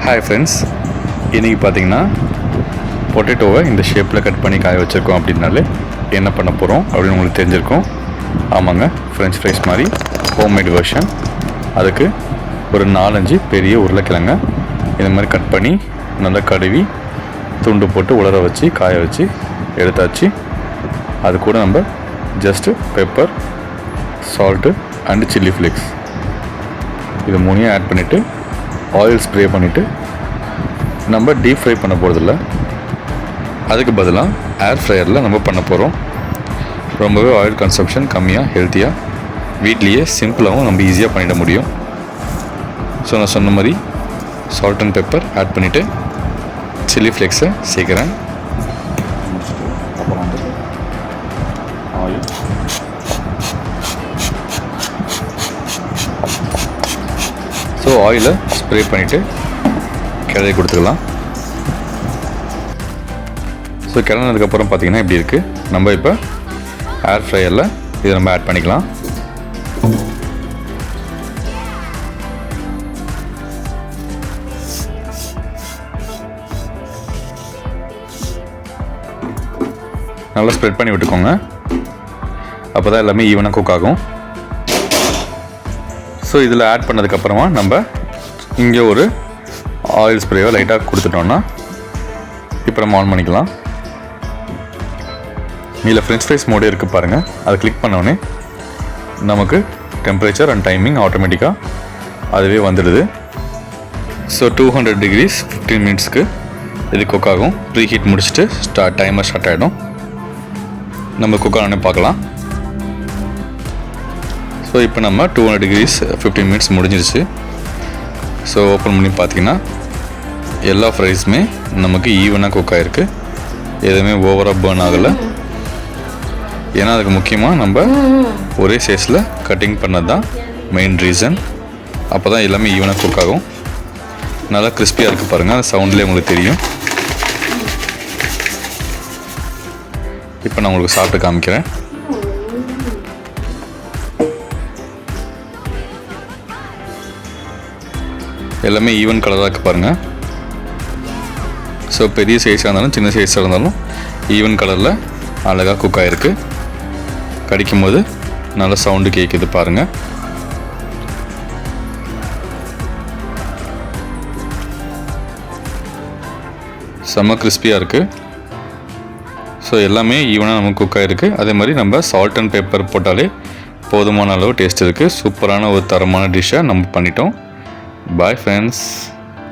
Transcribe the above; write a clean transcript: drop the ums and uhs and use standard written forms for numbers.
Hi friends, இன்றைக்கி பார்த்தீங்கன்னா பொட்டேட்டோவை இந்த ஷேப்பில் கட் பண்ணி காய வச்சுருக்கோம் அப்படின்னாலே என்ன பண்ண போகிறோம் அப்படின்னு உங்களுக்கு தெரிஞ்சிருக்கும். ஆமாங்க, ஃப்ரெஞ்ச் ஃப்ரைஸ் மாதிரி ஹோம்மேட் வெர்ஷன். அதுக்கு ஒரு 4-5 பெரிய உருளைக்கிழங்க இந்த மாதிரி கட் பண்ணி நல்லா கழுவி துண்டு போட்டு உலர வச்சு காய வச்சு எடுத்தாச்சு. அது கூட நம்ம just pepper, salt and chilli flakes இது மூணையும் ஆட் பண்ணிவிட்டு ஆயில் ஸ்ப்ரே பண்ணிவிட்டு நம்ம டீப் ஃப்ரை பண்ண போகிறதில்ல, அதுக்கு பதிலாக ஏர் ஃப்ரையரில் நம்ம பண்ண போகிறோம். ரொம்பவே ஆயில் கன்சப்ஷன் கம்மியாக, ஹெல்த்தியாக, வீட்லேயே சிம்பிளாகவும் நம்ம ஈஸியாக பண்ணிட முடியும். ஸோ நான் சொன்ன மாதிரி சால்ட் அண்ட் பெப்பர் ஆட் பண்ணிவிட்டு சில்லி ஃப்ளேக்ஸை சேர்க்குறேன். அப்புறம் வந்து ஆயில், ஸோ ஆயிலை ஸ்ப்ரே பண்ணிவிட்டு கிளறி கொடுத்துக்கலாம். ஸோ கிளறினதுக்கப்புறம் பார்த்திங்கன்னா இப்படி இருக்குது. நம்ம இப்போ ஏர் ஃப்ரையரில் இதை நம்ம ஆட் பண்ணிக்கலாம். நல்லா ஸ்ப்ரெட் பண்ணி விட்டுக்கோங்க, அப்போ தான் எல்லாமே ஈவனாக குக் ஆகும். ஸோ இதில் ஆட் பண்ணதுக்கப்புறமா நம்ம இங்கே ஒரு ஆயில் ஸ்ப்ரேவை லைட்டாக கொடுத்துட்டோன்னா இப்போ நம்ம ஆன் பண்ணிக்கலாம். இதில் ஃப்ரெஞ்ச் ஃப்ரைஸ் மோடே இருக்குது பாருங்கள், அதை கிளிக் பண்ணோடனே நமக்கு டெம்பரேச்சர் அண்ட் டைமிங் ஆட்டோமேட்டிக்காக அதுவே வந்துடுது. ஸோ 200 degrees 15 minutesக்கு இது குக் ஆகும். ப்ரீ ஹீட் முடிச்சுட்டு டைமர் ஸ்டார்ட் ஆகிடும். நம்ம குக் ஆனே பார்க்கலாம். ஸோ இப்போ நம்ம 200 degrees 15 minutes முடிஞ்சிருச்சு. ஸோ ஓப்பன் பண்ணி பார்த்தீங்கன்னா எல்லா ஃப்ரைஸுமே நமக்கு ஈவனாக குக் ஆகிருக்கு, எதுவுமே ஓவராக பர்ன் ஆகலை. ஏன்னா அதுக்கு முக்கியமாக நம்ம ஒரே சைஸில் கட்டிங் பண்ணது தான் மெயின் ரீசன். அப்போ தான் எல்லாமே ஈவனாக குக் ஆகும். நல்லா கிறிஸ்பியாக இருக்குது பாருங்கள், அந்த சவுண்ட்லேயே உங்களுக்கு தெரியும். இப்போ நான் உங்களுக்கு சாப்பிட்டு காமிக்கிறேன். எல்லாமே ஈவன் கலராக இருக்குது பாருங்கள். ஸோ பெரிய சைஸாக இருந்தாலும் சின்ன சைஸாக இருந்தாலும் ஈவன் கலரில் அழகாக குக் ஆகிருக்கு. கடிக்கும் போது நல்ல சவுண்டு கேட்குது பாருங்கள். செம்ம கிறிஸ்பியாக இருக்குது. ஸோ எல்லாமே ஈவனாக நமக்கு குக் ஆகிருக்கு. அதே மாதிரி நம்ம சால்ட் அண்ட் பெப்பர் போட்டாலே போதுமான அளவு டேஸ்ட் இருக்குது. சூப்பரான ஒரு தரமான டிஷ்ஷை நம்ம பண்ணிட்டோம். Bye friends.